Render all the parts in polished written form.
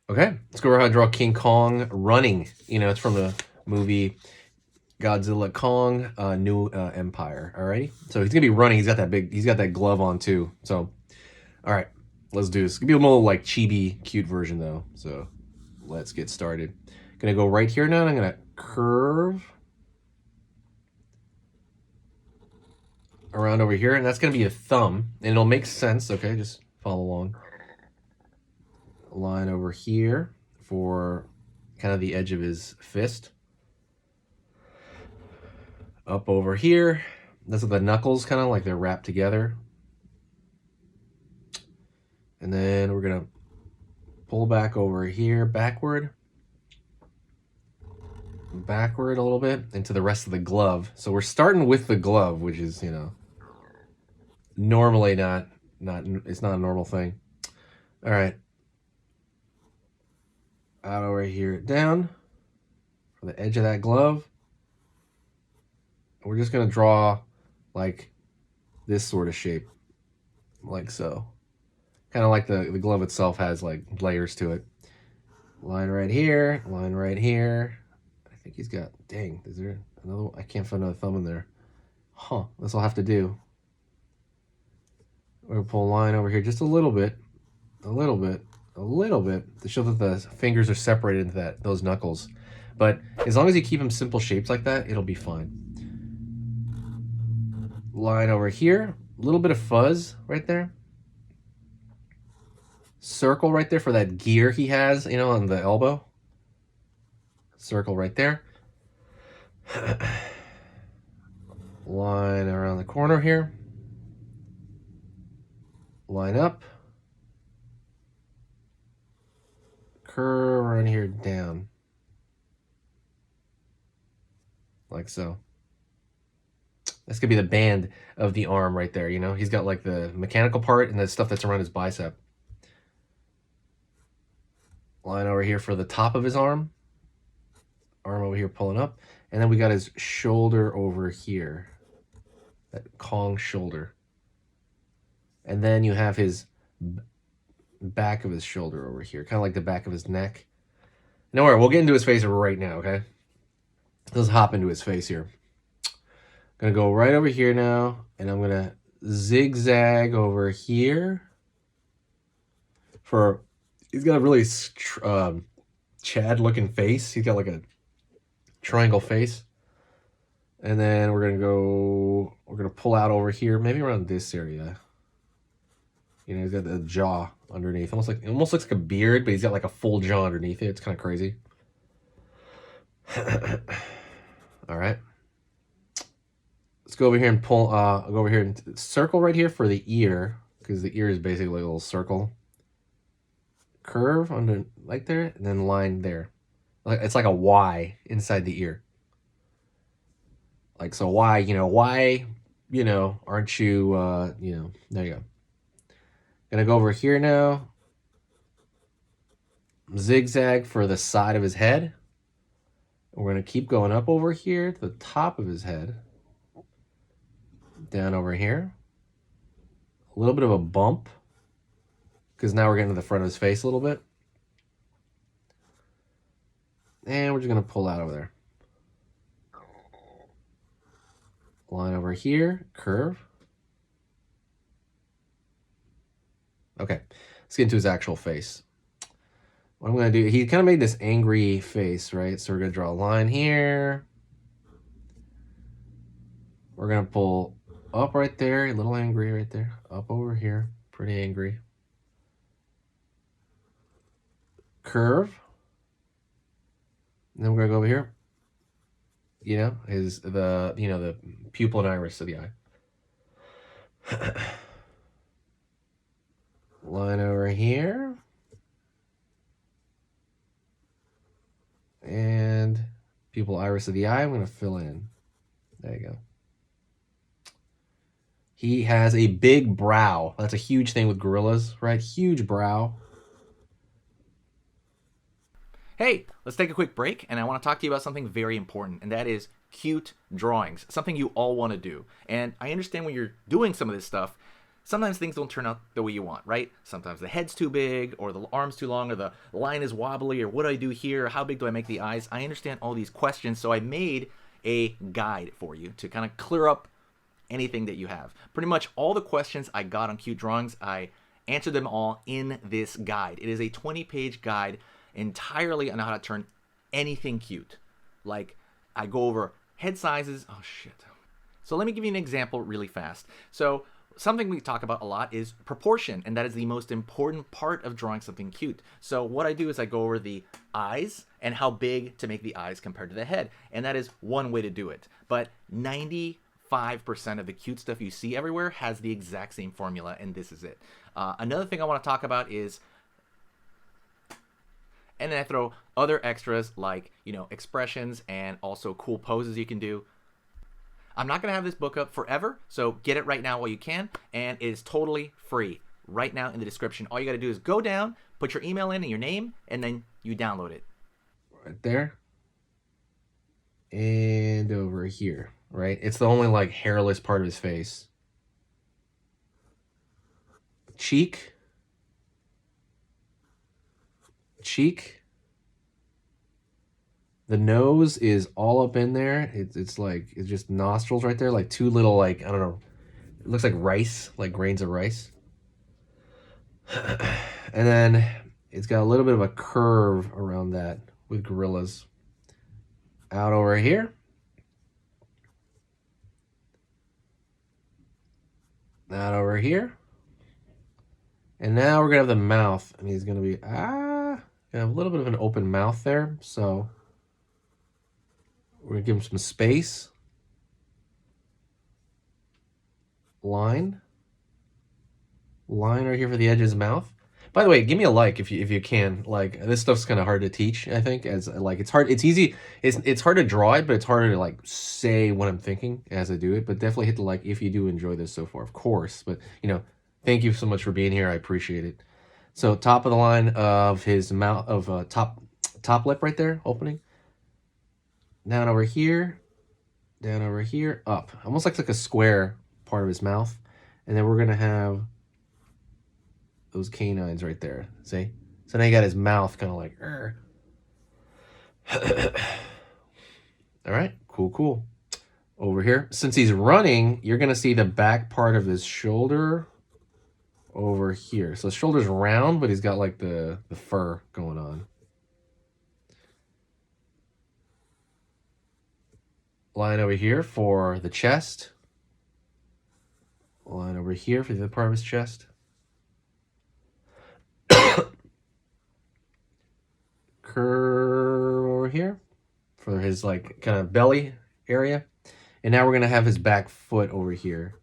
Okay, let's go over how to draw King Kong running. You know, it's from the movie Godzilla Kong, New Empire. Alrighty, so he's gonna be running. He's got that glove on too. So, all right, let's do this. It's gonna be a little like chibi, cute version though. So, let's get started. Gonna go right here now. And I'm gonna curve around over here, and that's gonna be a thumb, and it'll make sense. Okay, just follow along. Line over here for kind of the edge of his fist. Up over here, that's the knuckles kind of like they're wrapped together. And then we're gonna pull back over here, backward a little bit into the rest of the glove. So we're starting with the glove, which is, you know, normally it's not a normal thing. All right. Out over here, down for the edge of that glove. We're just gonna draw like this sort of shape, like so. Kind of like the glove itself has like layers to it. Line right here, line right here. I think he's got, dang, is there another one? I can't find another thumb in there. Huh, this will have to do. We're gonna pull a line over here just a little bit, to show that the fingers are separated into those knuckles. But as long as you keep them simple shapes like that, it'll be fine. Line over here, a little bit of fuzz right there. Circle right there for that gear he has, you know, on the elbow. Circle right there. Line around the corner here. Line up. Curve around here down. Like so. That's gonna be the band of the arm right there, you know? He's got like the mechanical part and the stuff that's around his bicep. Line over here for the top of his arm. Arm over here pulling up. And then we got his shoulder over here. That Kong shoulder. And then you have his back of his shoulder over here. Kind of like the back of his neck. No worry, we'll get into his face right now, okay? Let's hop into his face here. Gonna go right over here now, and I'm gonna zigzag over here. He's got a really Chad looking face. He's got like a triangle face. And then we're gonna pull out over here, maybe around this area. You know, he's got the jaw underneath. It almost looks like a beard, but he's got like a full jaw underneath it. It's kind of crazy. All right. Let's go over here and pull, go over here and circle right here for the ear, because the ear is basically a little circle. Curve under, like there, and then line there. It's like a Y inside the ear. Like, so why, aren't you, there you go. Gonna go over here now. Zigzag for the side of his head. We're gonna keep going up over here to the top of his head. Down over here. A little bit of a bump, because now we're getting to the front of his face a little bit. And we're just gonna pull out over there. Line over here, curve. Okay, let's get into his actual face. What I'm gonna do, he kind of made this angry face, right? So we're gonna draw a line here. We're gonna pull up right there, a little angry right there. Up over here, pretty angry. Curve. And then we're gonna go over here. You know, the pupil and iris of the eye. Line over here. And pupil iris of the eye, I'm gonna fill in. There you go. He has a big brow. That's a huge thing with gorillas, right? Huge brow. Hey, let's take a quick break, and I want to talk to you about something very important, and that is cute drawings, something you all want to do. And I understand when you're doing some of this stuff, sometimes things don't turn out the way you want, right? Sometimes the head's too big, or the arm's too long, or the line is wobbly, or what do I do here? How big do I make the eyes? I understand all these questions, so I made a guide for you to kind of clear up anything that you have. Pretty much all the questions I got on cute drawings, I answered them all in this guide. It is a 20-page guide entirely on how to turn anything cute. Like, I go over head sizes. Oh, shit. So let me give you an example really fast. So something we talk about a lot is proportion, and that is the most important part of drawing something cute. So what I do is I go over the eyes and how big to make the eyes compared to the head, and that is one way to do it. But 95% of the cute stuff you see everywhere has the exact same formula, and this is it. Another thing I want to talk about is, and then I throw other extras like, expressions and also cool poses you can do. I'm not going to have this book up forever, so get it right now while you can, and it is totally free right now in the description. All you got to do is go down, put your email in and your name, and then you download it. Right there. And over here, right? It's the only like hairless part of his face. Cheek. The nose is all up in there. It's like, it's just nostrils right there, like two little, like, I don't know, it looks like rice, like grains of rice. And then it's got a little bit of a curve around that with gorillas. Out over here. Out over here. And now we're gonna have the mouth, and he's gonna be gonna have a little bit of an open mouth there, so we're gonna give him some space. Line right here for the edge of his mouth. By the way, give me a like if you can. Like, this stuff's kind of hard to teach, I think, as like it's hard, it's easy, it's hard to draw it, but it's harder to like say what I'm thinking as I do it. But definitely hit the like if you do enjoy this so far, of course. But thank you so much for being here. I appreciate it. So top of the line of his mouth, of top lip right there, opening. Down over here, up. Almost like a square part of his mouth. And then we're gonna have those canines right there. See? So now you got his mouth kind of like, all right, cool. Over here, since he's running, you're gonna see the back part of his shoulder over here. So his shoulder's round, but he's got like the fur going on. Line over here for the chest. Line over here for the other part of his chest. Curve over here for his like kind of belly area. And now we're gonna have his back foot over here.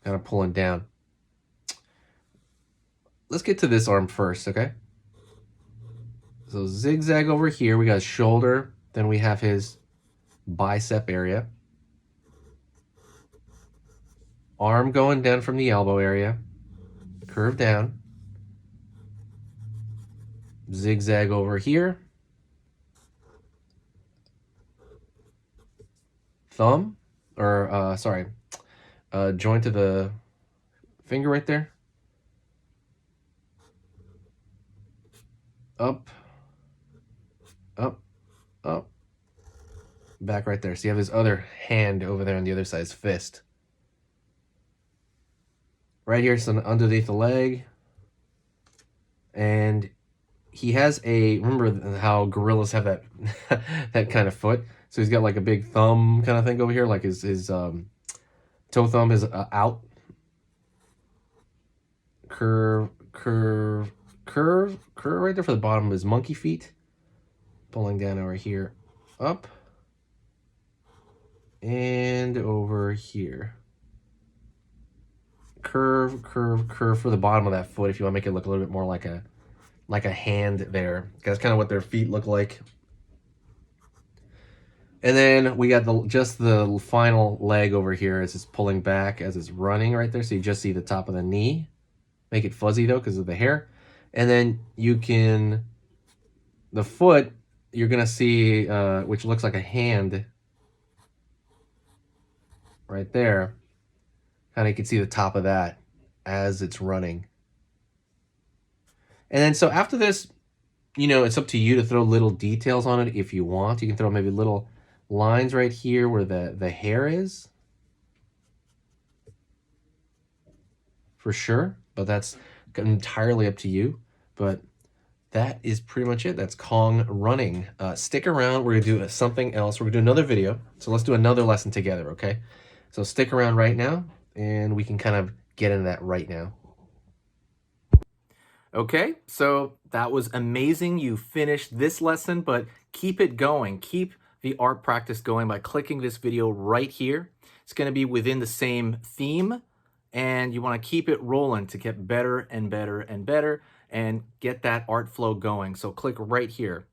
Kind of pulling down. Let's get to this arm first, okay? So zigzag over here, we got his shoulder, then we have his bicep area. Arm going down from the elbow area. Curve down. Zigzag over here. Thumb, or joint to the finger right there. Up. Back right there. So you have his other hand over there on the other side, his fist. Right here, so underneath the leg. And he has remember how gorillas have that that kind of foot? So he's got like a big thumb kind of thing over here, like his toe thumb is out. Curve right there for the bottom of his monkey feet. Pulling down over here, up. And over here. Curve for the bottom of that foot if you want to make it look a little bit more like a hand there. That's kind of what their feet look like. And then we got just the final leg over here as it's pulling back as it's running right there. So you just see the top of the knee. Make it fuzzy though because of the hair. And then the foot, you're going to see, which looks like a hand right there. Kind of you can see the top of that as it's running. And then so after this, you know, it's up to you to throw little details on it if you want. You can throw maybe little lines right here where the hair is. For sure, but that's entirely up to you. But that is pretty much it. That's Kong running. Stick around. We're going to do something else. We're going to do another video. So let's do another lesson together, okay? So stick around right now, and we can kind of get into that right now. Okay, so that was amazing. You finished this lesson, but keep it going. Keep the art practice going by clicking this video right here. It's going to be within the same theme, and you want to keep it rolling to get better and better and better and get that art flow going. So click right here.